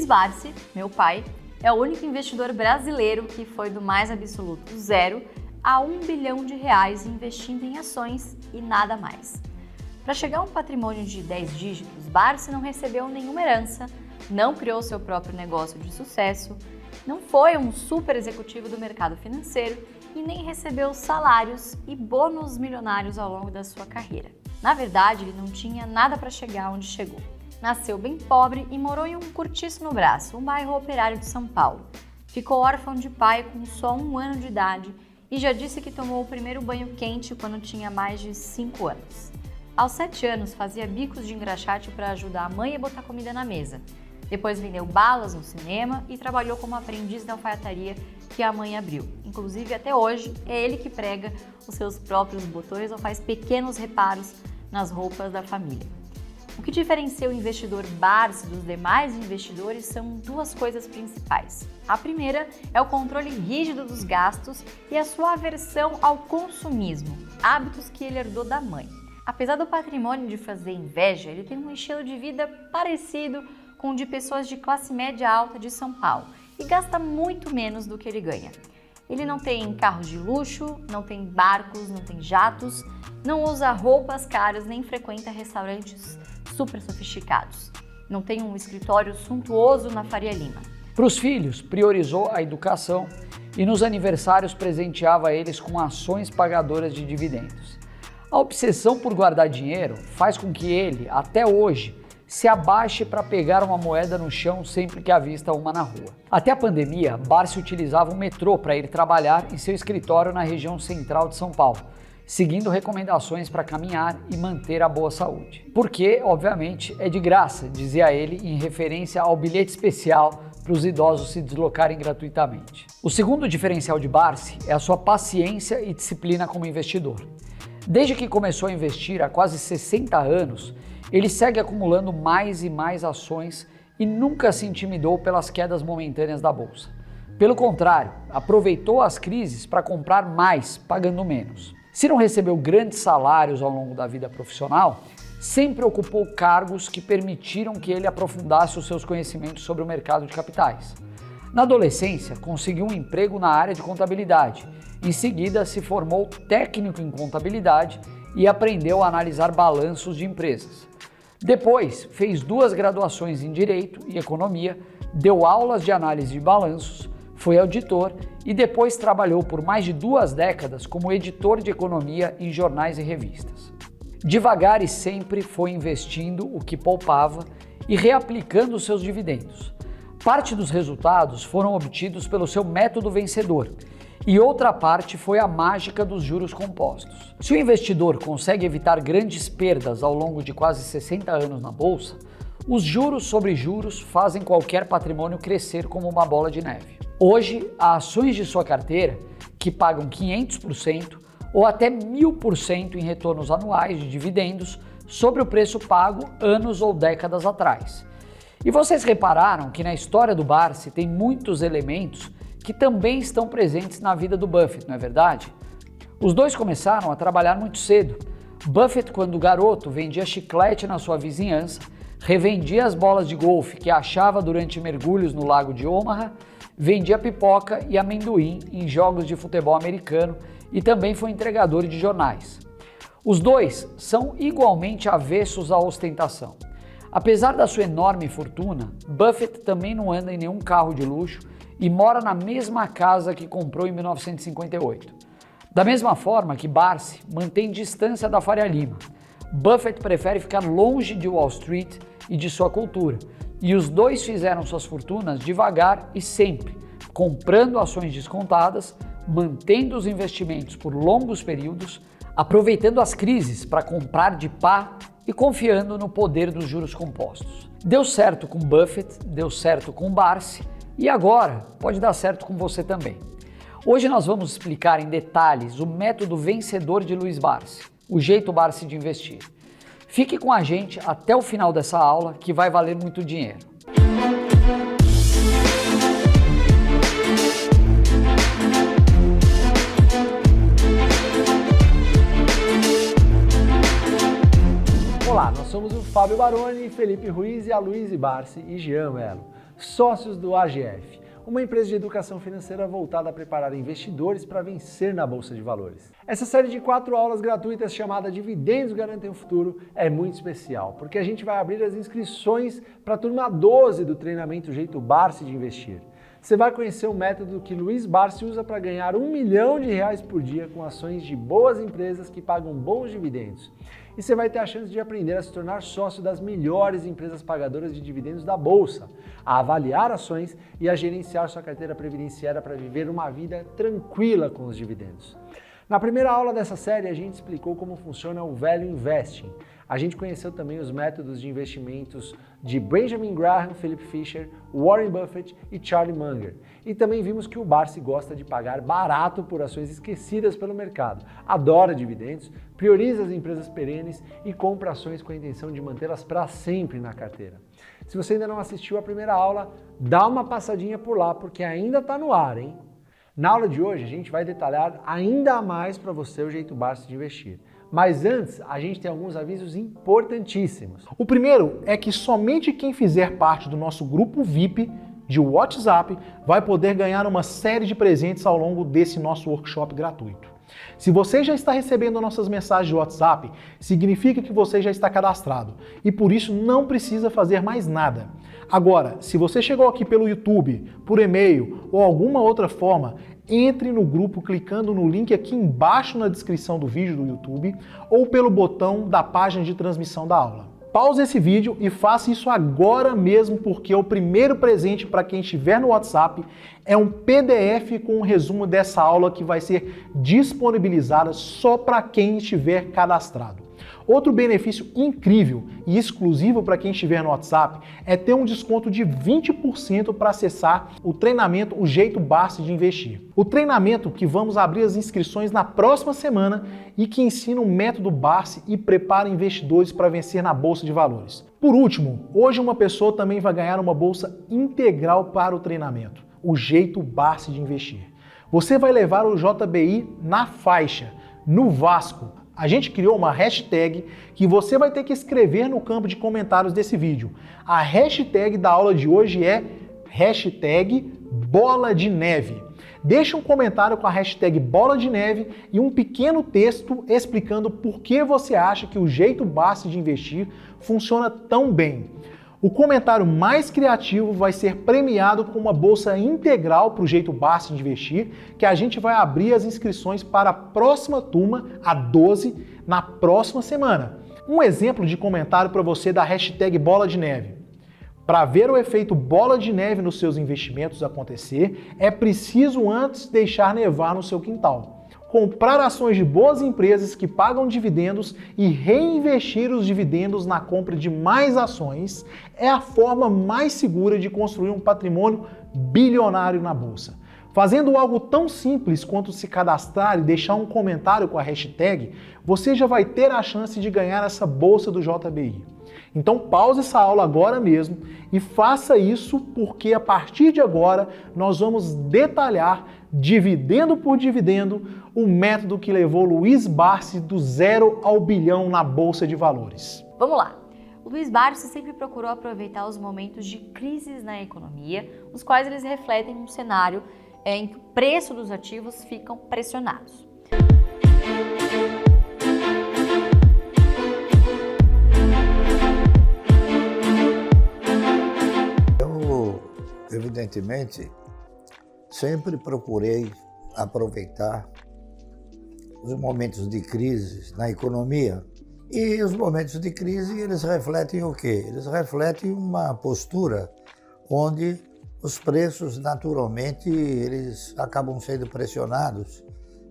Barsi, meu pai, é o único investidor brasileiro que foi do mais absoluto zero a R$ 1 bilhão investindo em ações e nada mais. Para chegar a um patrimônio de 10 dígitos, Barsi não recebeu nenhuma herança, não criou seu próprio negócio de sucesso, não foi um super executivo do mercado financeiro e nem recebeu salários e bônus milionários ao longo da sua carreira. Na verdade, ele não tinha nada para chegar onde chegou. Nasceu bem pobre e morou em um cortiço no Brás, um bairro operário de São Paulo. Ficou órfão de pai com só 1 ano de idade e já disse que tomou o primeiro banho quente quando tinha mais de 5 anos. Aos 7 anos, fazia bicos de engraxate para ajudar a mãe a botar comida na mesa. Depois vendeu balas no cinema e trabalhou como aprendiz na alfaiataria que a mãe abriu. Inclusive, até hoje, é ele que prega os seus próprios botões ou faz pequenos reparos nas roupas da família. O que diferencia o investidor Barsi dos demais investidores são 2 coisas principais. A primeira é o controle rígido dos gastos e a sua aversão ao consumismo, hábitos que ele herdou da mãe. Apesar do patrimônio de fazer inveja, ele tem um estilo de vida parecido com o de pessoas de classe média alta de São Paulo e gasta muito menos do que ele ganha. Ele não tem carros de luxo, não tem barcos, não tem jatos, não usa roupas caras nem frequenta restaurantes super sofisticados. Não tem um escritório suntuoso na Faria Lima. Para os filhos, priorizou a educação e nos aniversários presenteava eles com ações pagadoras de dividendos. A obsessão por guardar dinheiro faz com que ele, até hoje, se abaixe para pegar uma moeda no chão sempre que avista uma na rua. Até a pandemia, Barsi utilizava um metrô para ir trabalhar em seu escritório na região central de São Paulo, seguindo recomendações para caminhar e manter a boa saúde. Porque, obviamente, é de graça, dizia ele em referência ao bilhete especial para os idosos se deslocarem gratuitamente. O segundo diferencial de Barsi é a sua paciência e disciplina como investidor. Desde que começou a investir há quase 60 anos, ele segue acumulando mais e mais ações e nunca se intimidou pelas quedas momentâneas da bolsa. Pelo contrário, aproveitou as crises para comprar mais, pagando menos. Se não recebeu grandes salários ao longo da vida profissional, sempre ocupou cargos que permitiram que ele aprofundasse os seus conhecimentos sobre o mercado de capitais. Na adolescência, conseguiu um emprego na área de contabilidade. Em seguida, se formou técnico em contabilidade e aprendeu a analisar balanços de empresas. Depois, fez 2 graduações em Direito e Economia, deu aulas de análise de balanços, foi auditor e depois trabalhou por mais de 2 décadas como editor de economia em jornais e revistas. Devagar e sempre foi investindo o que poupava e reaplicando os seus dividendos. Parte dos resultados foram obtidos pelo seu método vencedor e outra parte foi a mágica dos juros compostos. Se o investidor consegue evitar grandes perdas ao longo de quase 60 anos na bolsa, os juros sobre juros fazem qualquer patrimônio crescer como uma bola de neve. Hoje, há ações de sua carteira que pagam 500% ou até 1000% em retornos anuais de dividendos sobre o preço pago anos ou décadas atrás. E vocês repararam que na história do Barsi tem muitos elementos que também estão presentes na vida do Buffett, não é verdade? Os dois começaram a trabalhar muito cedo. Buffett, quando garoto, vendia chiclete na sua vizinhança, revendia as bolas de golfe que achava durante mergulhos no lago de Omaha, vendia pipoca e amendoim em jogos de futebol americano e também foi entregador de jornais. Os dois são igualmente avessos à ostentação. Apesar da sua enorme fortuna, Buffett também não anda em nenhum carro de luxo e mora na mesma casa que comprou em 1958. Da mesma forma que Barsi mantém distância da Faria Lima, Buffett prefere ficar longe de Wall Street e de sua cultura, e os dois fizeram suas fortunas devagar e sempre, comprando ações descontadas, mantendo os investimentos por longos períodos, aproveitando as crises para comprar de pá e confiando no poder dos juros compostos. Deu certo com Buffett, deu certo com Barsi e agora pode dar certo com você também. Hoje nós vamos explicar em detalhes o método vencedor de Luiz Barsi, o jeito Barsi de investir. Fique com a gente até o final dessa aula que vai valer muito dinheiro. Olá, nós somos o Fábio Baroni, Felipe Ruiz e a Luiz Barsi e Jean Mello. sócios do AGF, uma empresa de educação financeira voltada a preparar investidores para vencer na Bolsa de Valores. Essa série de 4 aulas gratuitas chamada Dividendos Garantem o Futuro é muito especial, porque a gente vai abrir as inscrições para a turma 12 do treinamento Jeito Barsi de Investir. Você vai conhecer o método que Luiz Barsi usa para ganhar R$1 milhão por dia com ações de boas empresas que pagam bons dividendos. E você vai ter a chance de aprender a se tornar sócio das melhores empresas pagadoras de dividendos da Bolsa, a avaliar ações e a gerenciar sua carteira previdenciária para viver uma vida tranquila com os dividendos. Na primeira aula dessa série, a gente explicou como funciona o Value Investing. A gente conheceu também os métodos de investimentos de Benjamin Graham, Philip Fisher, Warren Buffett e Charlie Munger. E também vimos que o Barsi gosta de pagar barato por ações esquecidas pelo mercado, adora dividendos, prioriza as empresas perenes e compra ações com a intenção de mantê-las para sempre na carteira. Se você ainda não assistiu a primeira aula, dá uma passadinha por lá, porque ainda está no ar, hein? Na aula de hoje, a gente vai detalhar ainda mais para você o jeito Barsi de investir. Mas antes, a gente tem alguns avisos importantíssimos. O primeiro é que somente quem fizer parte do nosso grupo VIP de WhatsApp vai poder ganhar uma série de presentes ao longo desse nosso workshop gratuito. Se você já está recebendo nossas mensagens de WhatsApp, significa que você já está cadastrado e por isso não precisa fazer mais nada. Agora, se você chegou aqui pelo YouTube, por e-mail ou alguma outra forma, entre no grupo clicando no link aqui embaixo na descrição do vídeo do YouTube ou pelo botão da página de transmissão da aula. Pause esse vídeo e faça isso agora mesmo, porque o primeiro presente para quem estiver no WhatsApp é um PDF com um resumo dessa aula que vai ser disponibilizada só para quem estiver cadastrado. Outro benefício incrível e exclusivo para quem estiver no WhatsApp é ter um desconto de 20% para acessar o treinamento O Jeito Barsi de Investir. O treinamento que vamos abrir as inscrições na próxima semana e que ensina o método Barsi e prepara investidores para vencer na Bolsa de Valores. Por último, hoje uma pessoa também vai ganhar uma bolsa integral para o treinamento, O Jeito Barsi de Investir. Você vai levar o JBI na faixa, no Vasco. A gente criou uma hashtag que você vai ter que escrever no campo de comentários desse vídeo. A hashtag da aula de hoje é hashtag Bola de Neve. Deixe um comentário com a hashtag Bola de Neve e um pequeno texto explicando por que você acha que o jeito Barsi de investir funciona tão bem. O comentário mais criativo vai ser premiado com uma bolsa integral para o jeito Barsi de investir, que a gente vai abrir as inscrições para a próxima turma, a 12, na próxima semana. Um exemplo de comentário para você da hashtag Bola de Neve. Para ver o efeito bola de neve nos seus investimentos acontecer, é preciso antes deixar nevar no seu quintal. Comprar ações de boas empresas que pagam dividendos e reinvestir os dividendos na compra de mais ações é a forma mais segura de construir um patrimônio bilionário na bolsa. Fazendo algo tão simples quanto se cadastrar e deixar um comentário com a hashtag, você já vai ter a chance de ganhar essa bolsa do JBI. Então pause essa aula agora mesmo e faça isso, porque a partir de agora nós vamos detalhar, dividendo por dividendo, o método que levou Luiz Barsi do 0 ao bilhão na Bolsa de Valores. Vamos lá! O Luiz Barsi sempre procurou aproveitar os momentos de crises na economia, os quais eles refletem um cenário em que o preço dos ativos ficam pressionados. Evidentemente, sempre procurei aproveitar os momentos de crise na economia. E os momentos de crise, eles refletem o quê? Eles refletem uma postura onde os preços, naturalmente, eles acabam sendo pressionados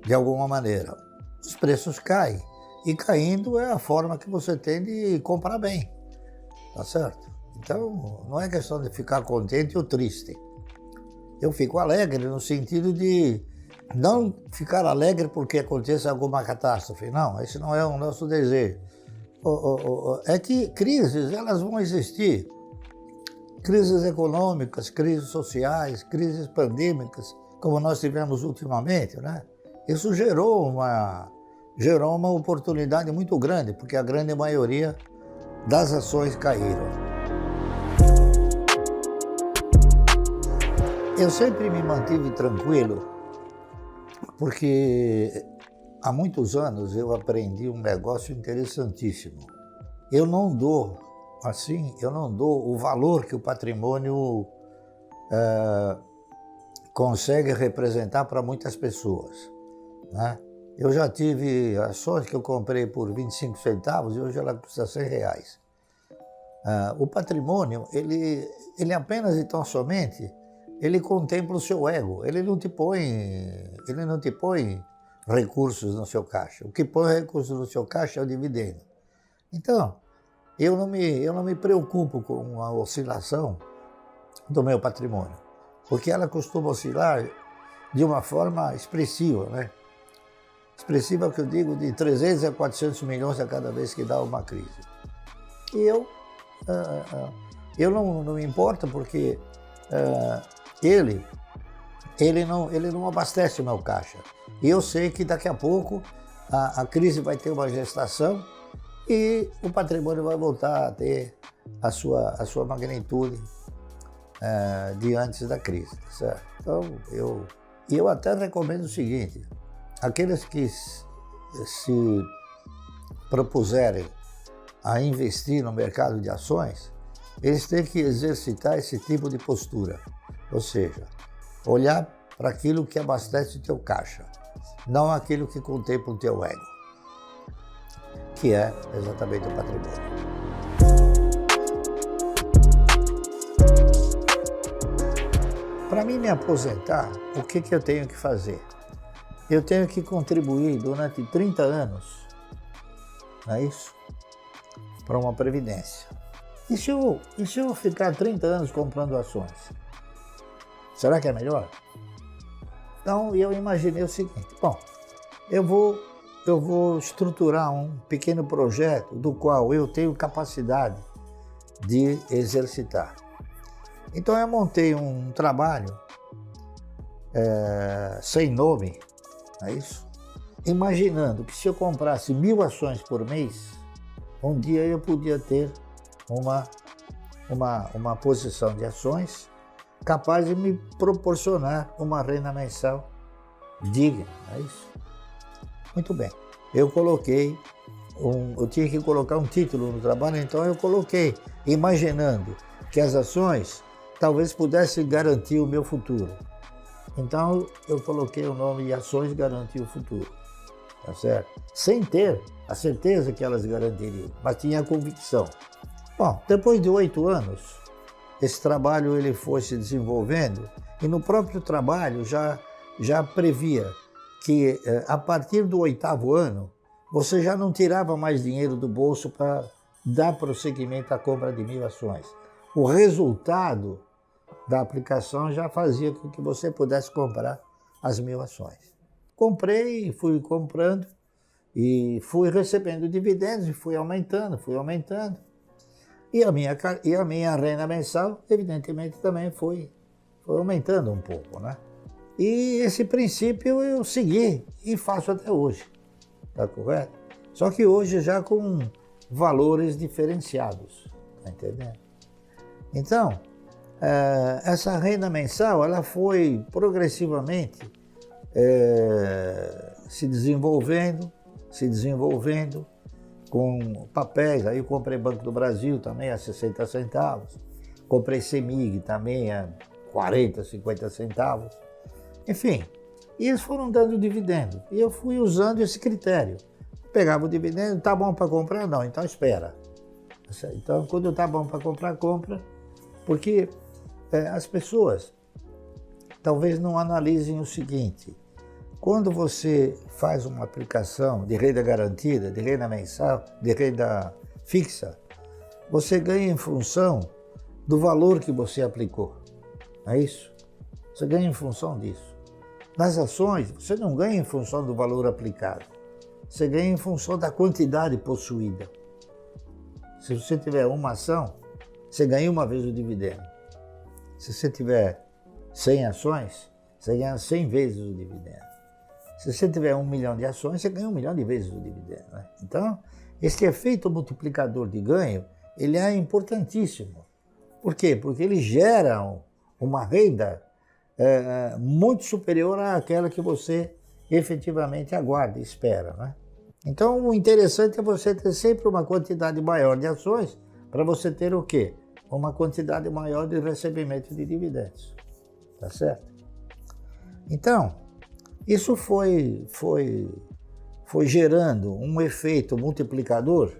de alguma maneira. Os preços caem, e caindo é a forma que você tem de comprar bem, tá certo? Então, não é questão de ficar contente ou triste. Eu fico alegre no sentido de não ficar alegre porque aconteça alguma catástrofe. Não, esse não é o nosso desejo. É que crises, elas vão existir. Crises econômicas, crises sociais, crises pandêmicas, como nós tivemos ultimamente, né? Isso gerou uma oportunidade muito grande, porque a grande maioria das ações caíram. Eu sempre me mantive tranquilo, porque há muitos anos eu aprendi um negócio interessantíssimo. Eu não dou o valor que o patrimônio consegue representar para muitas pessoas, né? Eu já tive ações que eu comprei por 25 centavos e hoje ela custa R$100. O patrimônio, ele apenas e tão somente, ele contempla o seu ego, ele não te põe recursos no seu caixa. O que põe recursos no seu caixa é o dividendo. Então, eu não me preocupo com a oscilação do meu patrimônio, porque ela costuma oscilar de uma forma expressiva, né? Expressiva é o que eu digo, de 300 a 400 milhões a cada vez que dá uma crise. E eu não me importo, porque ele não abastece o meu caixa. E eu sei que daqui a pouco a crise vai ter uma gestação e o patrimônio vai voltar a ter a sua magnitude de antes da crise, tá certo? Então, eu até recomendo o seguinte: aqueles que se propuserem a investir no mercado de ações, eles têm que exercitar esse tipo de postura, ou seja, olhar para aquilo que abastece o teu caixa, não aquilo que contempla o teu ego, que é exatamente o patrimônio. Para mim me aposentar, o que eu tenho que fazer? Eu tenho que contribuir durante 30 anos, não é isso? Para uma previdência. E se eu ficar 30 anos comprando ações? Será que é melhor? Então eu imaginei o seguinte: bom, eu vou estruturar um pequeno projeto do qual eu tenho capacidade de exercitar. Então eu montei um trabalho sem nome, não é isso? Imaginando que se eu comprasse 1000 ações por mês, um dia eu podia ter uma posição de ações capaz de me proporcionar uma renda mensal digna, não é isso? Muito bem. Eu tinha que colocar um título no trabalho, então eu coloquei, imaginando que as ações talvez pudessem garantir o meu futuro. Então eu coloquei o nome de Ações Garantir o Futuro, tá certo? Sem ter a certeza que elas garantiriam, mas tinha a convicção. Bom, depois de 8 anos, esse trabalho ele foi se desenvolvendo e no próprio trabalho já previa que a partir do 8º ano, você já não tirava mais dinheiro do bolso para dar prosseguimento à compra de 1000 ações. O resultado da aplicação já fazia com que você pudesse comprar as 1000 ações. Comprei, fui comprando e fui recebendo dividendos e fui aumentando. E a minha renda mensal, evidentemente, também foi aumentando um pouco, né? E esse princípio eu segui e faço até hoje, tá correto? Só que hoje já com valores diferenciados, tá entendendo? Então, essa renda mensal, ela foi progressivamente se desenvolvendo com papéis. Aí eu comprei Banco do Brasil também a 60 centavos, comprei CEMIG também a 40, 50 centavos, enfim, e eles foram dando dividendo, e eu fui usando esse critério. Pegava o dividendo, tá bom para comprar? Não, então espera. Então, quando tá bom para comprar, compra, porque as pessoas talvez não analisem o seguinte: quando você faz uma aplicação de renda garantida, de renda mensal, de renda fixa, você ganha em função do valor que você aplicou, não é isso? Você ganha em função disso. Nas ações, você não ganha em função do valor aplicado, você ganha em função da quantidade possuída. Se você tiver uma ação, você ganha uma vez o dividendo. Se você tiver 100 ações, você ganha 100 vezes o dividendo. Se você tiver 1 milhão de ações, você ganha 1 milhão de vezes o dividendo, né? Então, esse efeito multiplicador de ganho, ele é importantíssimo. Por quê? Porque ele gera uma renda muito superior àquela que você efetivamente aguarda e espera, né? Então, o interessante é você ter sempre uma quantidade maior de ações para você ter o quê? Uma quantidade maior de recebimento de dividendos, tá certo? Então, isso foi gerando um efeito multiplicador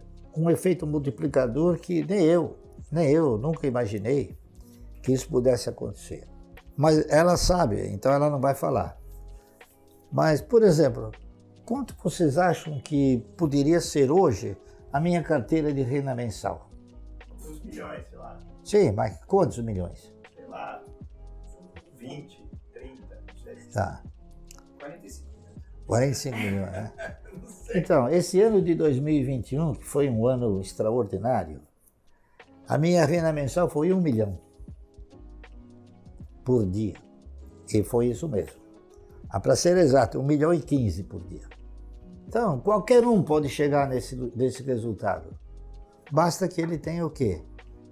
que nem eu nunca imaginei que isso pudesse acontecer. Mas ela sabe, então ela não vai falar. Mas, por exemplo, quanto vocês acham que poderia ser hoje a minha carteira de renda mensal? Uns milhões, sei lá. Sim, mas quantos milhões? Sei lá, 20, 30, não sei. Tá. 45. 45 milhões, né? Então, esse ano de 2021, que foi um ano extraordinário, a minha renda mensal foi 1 milhão por dia. E foi isso mesmo. Para ser exato, 1 milhão e 15 por dia. Então, qualquer um pode chegar nesse resultado. Basta que ele tenha o quê?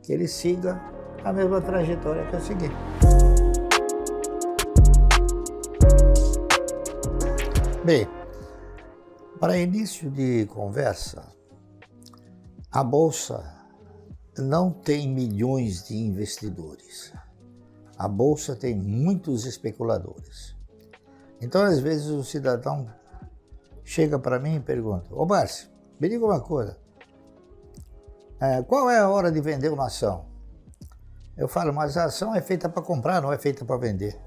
Que ele siga a mesma trajetória que eu segui. Bem, para início de conversa, a Bolsa não tem milhões de investidores. A Bolsa tem muitos especuladores. Então, às vezes, o cidadão chega para mim e pergunta: ô Márcio, me diga uma coisa, qual é a hora de vender uma ação? Eu falo, mas a ação é feita para comprar, não é feita para vender.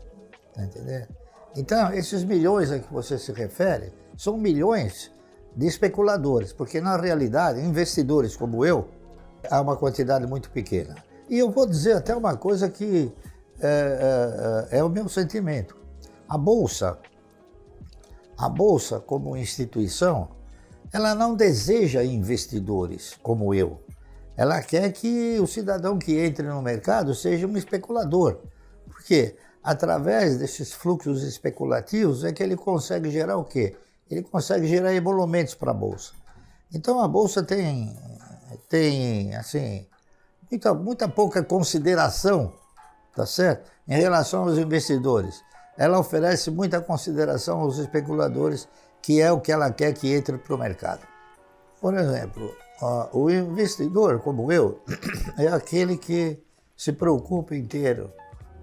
Tá entendendo? Então, esses milhões a que você se refere são milhões de especuladores, porque na realidade, investidores como eu, há uma quantidade muito pequena. E eu vou dizer até uma coisa que é o meu sentimento. A Bolsa, como instituição, ela não deseja investidores como eu. Ela quer que o cidadão que entre no mercado seja um especulador. Por quê? Através desses fluxos especulativos é que ele consegue gerar o quê? Ele consegue gerar emolumentos para a Bolsa. Então a Bolsa tem assim, muita pouca consideração, tá certo? Em relação aos investidores. Ela oferece muita consideração aos especuladores, que é o que ela quer que entre para o mercado. Por exemplo, o investidor, como eu, é aquele que se preocupa em ter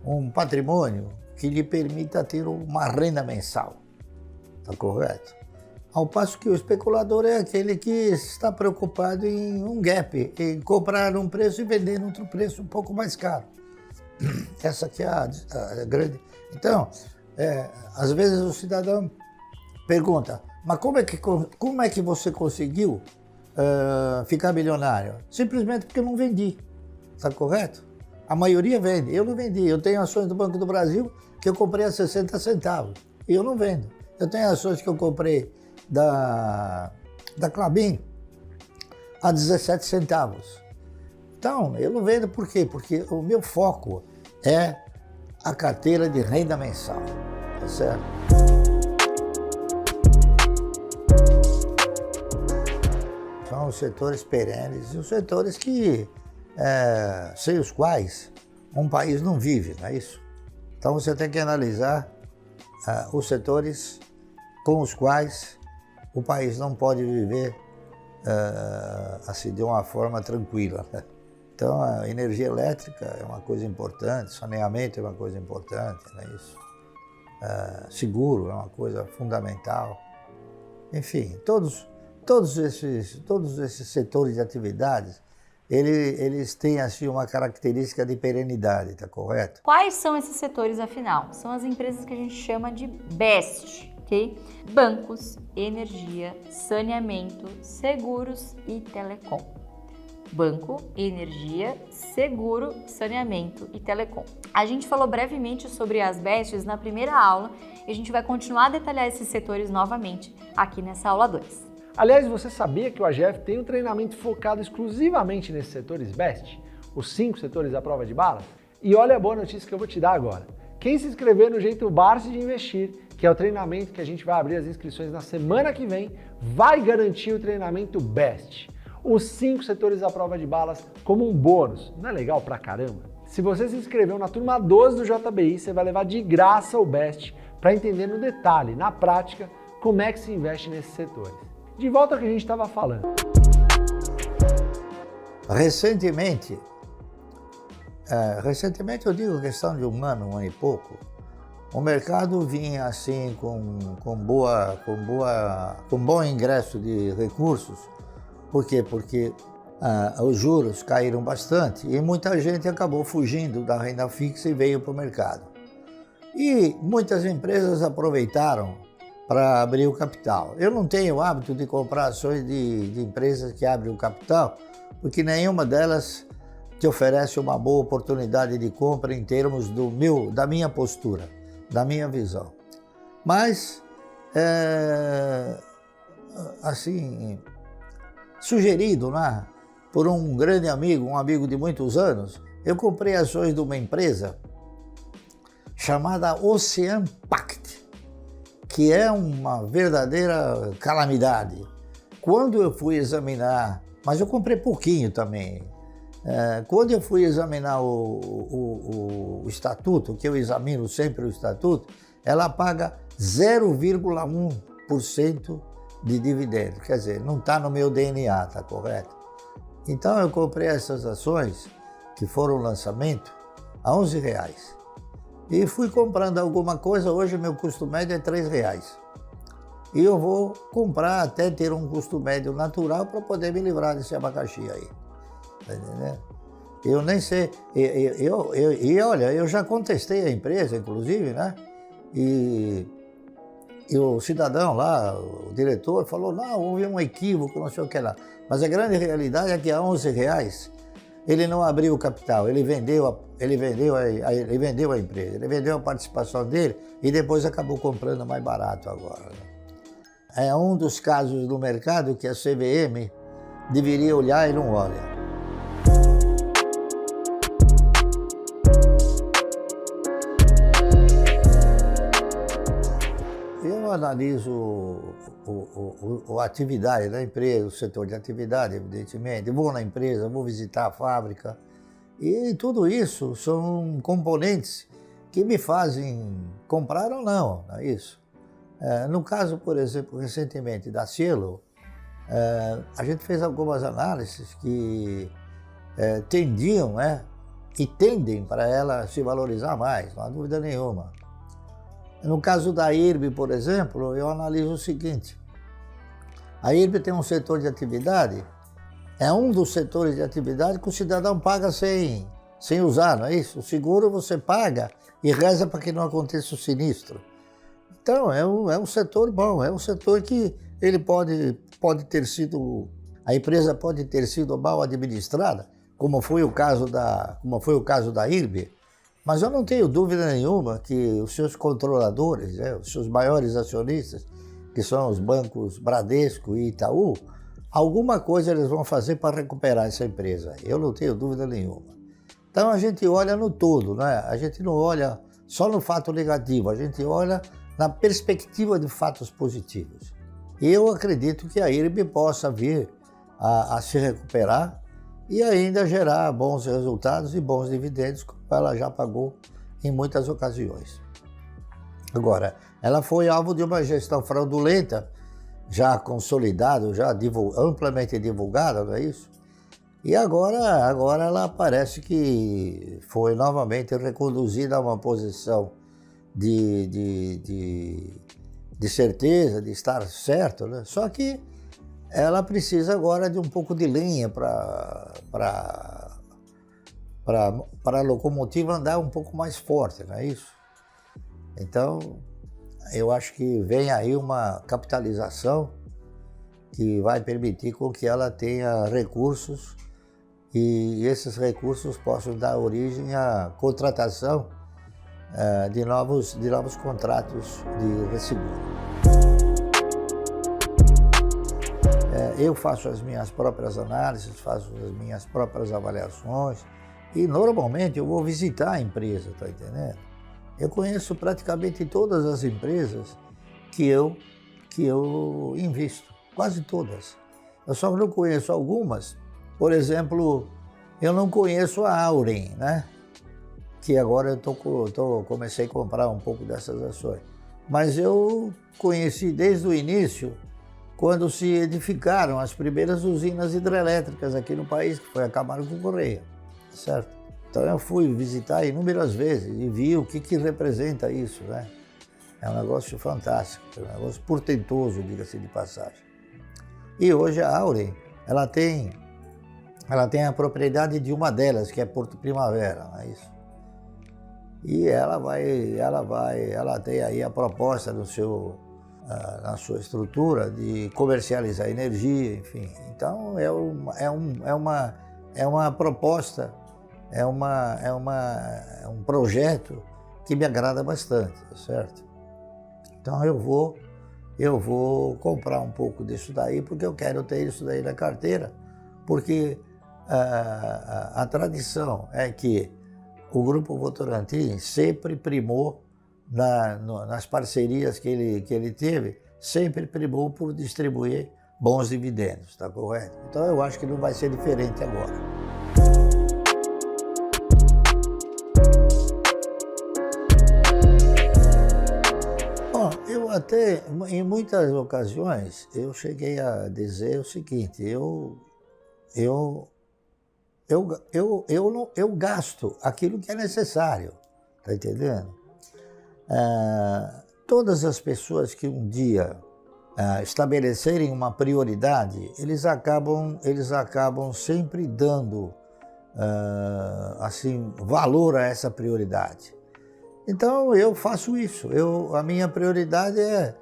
um patrimônio que lhe permita ter uma renda mensal. Está correto? Ao passo que o especulador é aquele que está preocupado em um gap, em comprar num preço e vender num outro preço um pouco mais caro. Essa aqui é a grande... Então, às vezes o cidadão pergunta, mas como é que você conseguiu ficar milionário? Simplesmente porque eu não vendi, está correto? A maioria vende, eu não vendi. Eu tenho ações do Banco do Brasil que eu comprei a 60 centavos e eu não vendo. Eu tenho ações que eu comprei da Klabin a 17 centavos. Então, eu não vendo por quê? Porque o meu foco é a carteira de renda mensal, tá certo? São os setores perenes e os setores que, sem os quais um país não vive, não é isso? Então você tem que analisar os setores com os quais o país não pode viver assim, de uma forma tranquila, né? Então, a energia elétrica é uma coisa importante, saneamento é uma coisa importante, não é isso? Seguro é uma coisa fundamental. Enfim, todos esses setores de atividades, eles têm assim uma característica de perenidade, tá correto? Quais são esses setores, afinal? São as empresas que a gente chama de BEST, ok? Bancos, energia, saneamento, seguros e telecom. Banco, energia, seguro, saneamento e telecom. A gente falou brevemente sobre as BESTs na primeira aula e a gente vai continuar a detalhar esses setores novamente aqui nessa aula 2. Aliás, você sabia que o AGF tem um treinamento focado exclusivamente nesses setores BEST? Os 5 setores à prova de balas? E olha a boa notícia que eu vou te dar agora. Quem se inscrever no Jeito Barsi de Investir, que é o treinamento que a gente vai abrir as inscrições na semana que vem, vai garantir o treinamento BEST. Os 5 setores à prova de balas como um bônus. Não é legal pra caramba? Se você se inscreveu na turma 12 do JBI, você vai levar de graça o BEST para entender no detalhe, na prática, como é que se investe nesses setores. De volta ao que a gente estava falando. Recentemente eu digo questão de um ano e pouco, o mercado vinha assim com bom ingresso de recursos. Por quê? Porque os juros caíram bastante e muita gente acabou fugindo da renda fixa e veio para o mercado. E muitas empresas aproveitaram para abrir o capital. Eu não tenho o hábito de comprar ações de empresas que abrem o capital, porque nenhuma delas te oferece uma boa oportunidade de compra em termos da minha postura, da minha visão. Mas, assim, sugerido, né, por um grande amigo, um amigo de muitos anos, eu comprei ações de uma empresa chamada Ocean Pact, que é uma verdadeira calamidade. Quando eu fui examinar, mas eu comprei pouquinho também, quando eu fui examinar o estatuto, que eu examino sempre o estatuto, ela paga 0,1% de dividendo, quer dizer, não está no meu DNA, tá correto? Então eu comprei essas ações, que foram lançamento, a R$11. E fui comprando alguma coisa, hoje meu custo médio é R$3. E eu vou comprar até ter um custo médio natural para poder me livrar desse abacaxi aí. Tá entendendo? Eu nem sei, e olha, eu já contestei a empresa, inclusive, né? E o cidadão lá, o diretor, falou, não, houve um equívoco, não sei o que lá. Mas a grande realidade é que a R$11, ele não abriu o capital, ele vendeu a empresa, ele vendeu a participação dele e depois acabou comprando mais barato agora. Né? É um dos casos do mercado que a CVM deveria olhar e não olha. Eu analiso a atividade da empresa, o setor de atividade, evidentemente. Vou na empresa, vou visitar a fábrica. E tudo isso são componentes que me fazem comprar ou não, não é isso? No caso, por exemplo, recentemente da Cielo, a gente fez algumas análises que tendiam, né, e tendem para ela se valorizar mais, não há dúvida nenhuma. No caso da IRB, por exemplo, eu analiso o seguinte, a IRB tem um setor de atividade, é um dos setores de atividade que o cidadão paga sem usar, não é isso? O seguro você paga e reza para que não aconteça o sinistro. Então, é um setor bom, é um setor que ele pode ter sido, a empresa pode ter sido mal administrada, como foi o caso da IRB, mas eu não tenho dúvida nenhuma que os seus controladores, os seus maiores acionistas, que são os bancos Bradesco e Itaú, alguma coisa eles vão fazer para recuperar essa empresa. Eu não tenho dúvida nenhuma. Então a gente olha no todo, né? A gente não olha só no fato negativo, a gente olha na perspectiva de fatos positivos. E eu acredito que a IRB possa vir a se recuperar e ainda gerar bons resultados e bons dividendos, como ela já pagou em muitas ocasiões. Agora, ela foi alvo de uma gestão fraudulenta, já consolidada, já amplamente divulgada, não é isso? E agora ela parece que foi novamente reconduzida a uma posição de certeza, de estar certo, né? Só que ela precisa agora de um pouco de lenha para a locomotiva andar um pouco mais forte, não é isso? Então, eu acho que vem aí uma capitalização que vai permitir com que ela tenha recursos e esses recursos possam dar origem à contratação de novos contratos de resseguro. Eu faço as minhas próprias análises, faço as minhas próprias avaliações e normalmente eu vou visitar a empresa, tá entendendo? Eu conheço praticamente todas as empresas que eu invisto, quase todas. Eu só não conheço algumas, por exemplo, eu não conheço a Auren, né? que agora comecei a comprar um pouco dessas ações. Mas eu conheci desde o início, quando se edificaram as primeiras usinas hidrelétricas aqui no país, que foi a Camargo Correia, certo? Então eu fui visitar inúmeras vezes e vi o que representa isso, né? É um negócio fantástico, é um negócio portentoso, diga-se de passagem. E hoje a Auren, ela tem a propriedade de uma delas, que é Porto Primavera, não é isso? E ela tem aí a proposta na sua estrutura de comercializar energia, enfim. Então é uma proposta, é um projeto que me agrada bastante, certo? Então eu vou comprar um pouco disso daí, porque eu quero ter isso daí na carteira, porque a tradição é que o Grupo Votorantim sempre primou, nas parcerias que ele teve, sempre primou por distribuir bons dividendos, está correto? Então eu acho que não vai ser diferente agora. Bom, eu até, em muitas ocasiões, eu cheguei a dizer o seguinte, eu gasto aquilo que é necessário, tá entendendo? Todas as pessoas que um dia estabelecerem uma prioridade, eles acabam sempre dando assim, valor a essa prioridade. Então eu faço isso, a minha prioridade é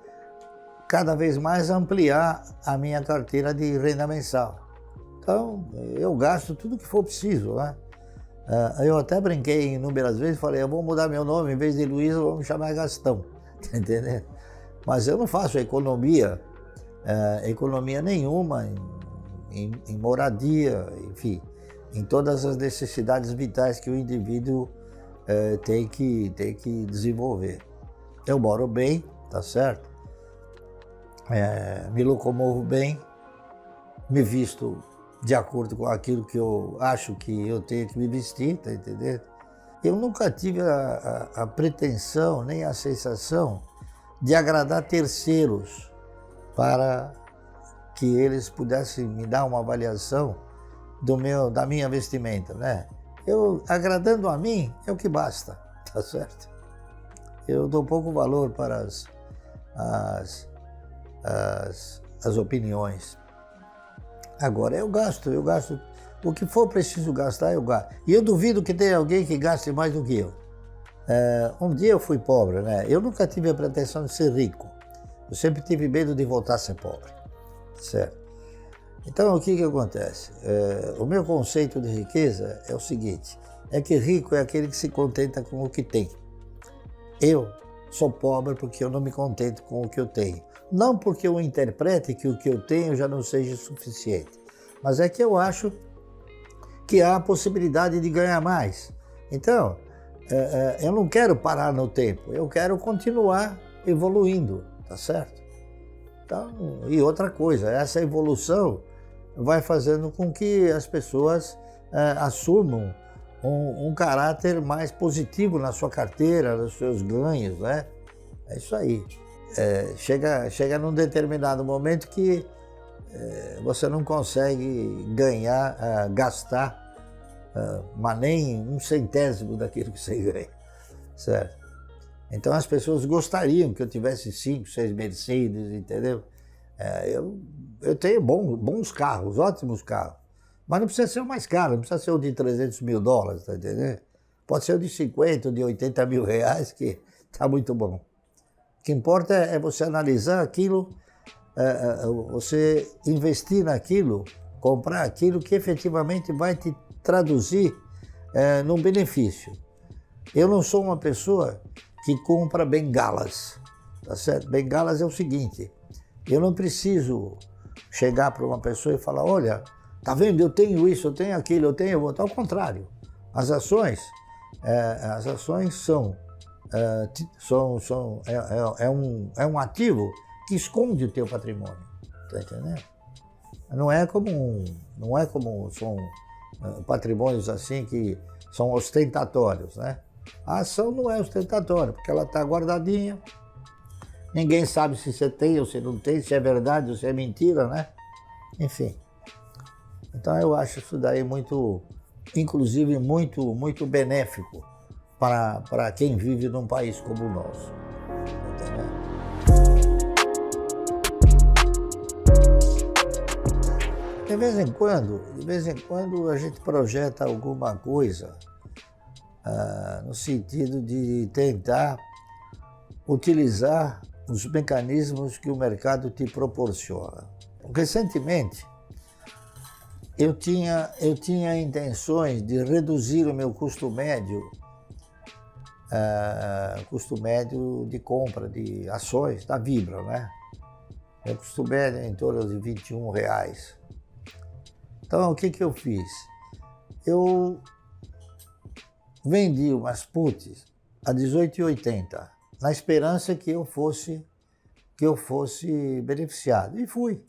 cada vez mais ampliar a minha carteira de renda mensal. Então, eu gasto tudo que for preciso, né? Eu até brinquei inúmeras vezes, falei, eu vou mudar meu nome, em vez de Luiz, eu vou me chamar Gastão, tá entendendo? Mas eu não faço economia nenhuma em moradia, enfim, em todas as necessidades vitais que o indivíduo tem que desenvolver. Eu moro bem, tá certo? Me locomovo bem, me visto de acordo com aquilo que eu acho que eu tenho que me vestir, tá entendendo? Eu nunca tive a pretensão nem a sensação de agradar terceiros para que eles pudessem me dar uma avaliação da minha vestimenta, né? Agradando a mim é o que basta, tá certo? Eu dou pouco valor para as opiniões. Agora, eu gasto, o que for preciso gastar, eu gasto. E eu duvido que tenha alguém que gaste mais do que eu. Um dia eu fui pobre, né? Eu nunca tive a pretensão de ser rico. Eu sempre tive medo de voltar a ser pobre, certo? Então, o que acontece? O meu conceito de riqueza é o seguinte, é que rico é aquele que se contenta com o que tem. Eu sou pobre porque eu não me contento com o que eu tenho. Não porque eu interprete que o que eu tenho já não seja suficiente, mas é que eu acho que há a possibilidade de ganhar mais. Então, eu não quero parar no tempo, eu quero continuar evoluindo, tá certo? Então, e outra coisa, essa evolução vai fazendo com que as pessoas assumam um caráter mais positivo na sua carteira, nos seus ganhos, né? É isso aí. Chega num determinado momento que você não consegue gastar, mas nem um centésimo daquilo que você ganha, certo? Então as pessoas gostariam que eu tivesse 5, 6 Mercedes, entendeu? Eu tenho bons carros, ótimos carros, mas não precisa ser o mais caro, não precisa ser o de 300 mil dólares, tá entendendo? Pode ser o de 50, de 80 mil reais, que tá muito bom. O que importa é você analisar aquilo, você investir naquilo, comprar aquilo que efetivamente vai te traduzir num benefício. Eu não sou uma pessoa que compra bengalas, tá certo? Bengalas é o seguinte, eu não preciso chegar para uma pessoa e falar, olha, tá vendo, eu tenho isso, eu tenho aquilo, eu tenho outro. Ao contrário, as ações são um ativo que esconde o teu patrimônio, tá entendendo? Não é como são patrimônios assim que são ostentatórios, né? A ação não é ostentatória, porque ela está guardadinha, ninguém sabe se você tem ou se não tem, se é verdade ou se é mentira, né? Enfim. Então eu acho isso daí muito, inclusive muito benéfico para quem vive num país como o nosso. Entendeu? De vez em quando a gente projeta alguma coisa no sentido de tentar utilizar os mecanismos que o mercado te proporciona. Recentemente, eu tinha intenções de reduzir o meu custo médio de compra de ações da Vibra, né? Meu custo médio é em torno de R$21. Então, o que eu fiz? Eu vendi umas puts a R$18,80, na esperança que eu fosse beneficiado. E fui,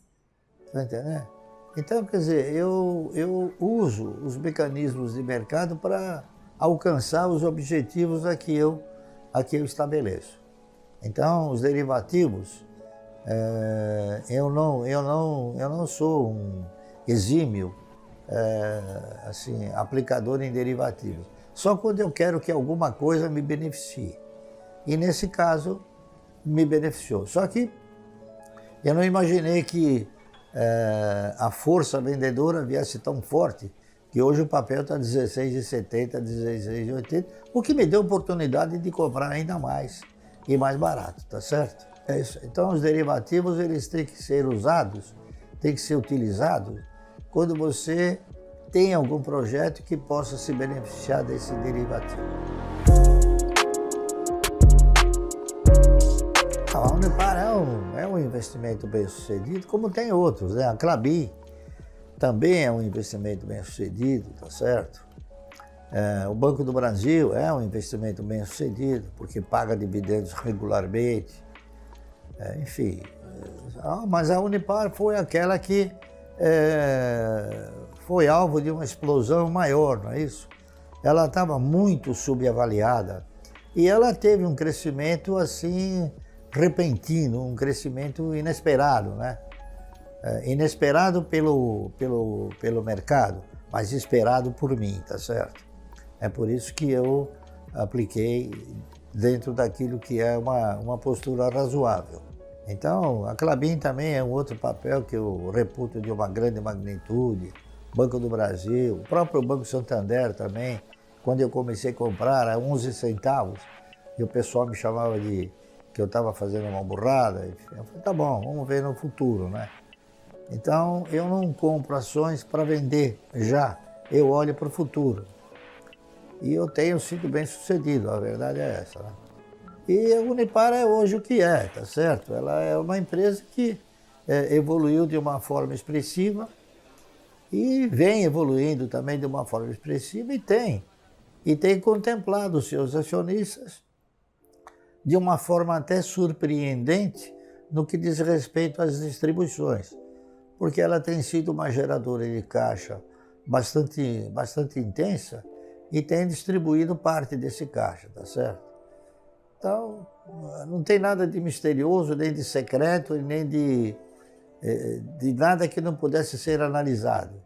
tá entendendo? Então, quer dizer, eu uso os mecanismos de mercado para alcançar os objetivos a que eu estabeleço. Então, os derivativos, eu não sou um exímio aplicador em derivativos. Só quando eu quero que alguma coisa me beneficie. E nesse caso, me beneficiou. Só que eu não imaginei que a força vendedora viesse tão forte que hoje o papel está R$16,70, R$16,80, o que me deu oportunidade de comprar ainda mais e mais barato, tá certo? É isso. Então os derivativos eles têm que ser usados, têm que ser utilizados quando você tem algum projeto que possa se beneficiar desse derivativo. A Unipar é um investimento bem sucedido, como tem outros, né? A Klabin também é um investimento bem sucedido, tá certo? O Banco do Brasil é um investimento bem sucedido, porque paga dividendos regularmente, enfim. Mas a Unipar foi aquela que foi alvo de uma explosão maior, não é isso? Ela estava muito subavaliada e ela teve um crescimento assim repentino, um crescimento inesperado, né? Inesperado pelo mercado, mas esperado por mim, tá certo? É por isso que eu apliquei dentro daquilo que é uma postura razoável. Então, a Klabin também é um outro papel que eu reputo de uma grande magnitude. Banco do Brasil, o próprio Banco Santander também, quando eu comecei a comprar a 11 centavos, e o pessoal me chamava de que eu estava fazendo uma burrada. Eu falei, tá bom, vamos ver no futuro, né? Então, eu não compro ações para vender já, eu olho para o futuro. E eu tenho sido bem sucedido, a verdade é essa, né? E a Unipar é hoje o que é, tá certo? Ela é uma empresa que evoluiu de uma forma expressiva e vem evoluindo também de uma forma expressiva e tem contemplado os seus acionistas de uma forma até surpreendente no que diz respeito às distribuições, porque ela tem sido uma geradora de caixa bastante intensa e tem distribuído parte desse caixa, tá certo? Então, não tem nada de misterioso, nem de secreto, nem de nada que não pudesse ser analisado.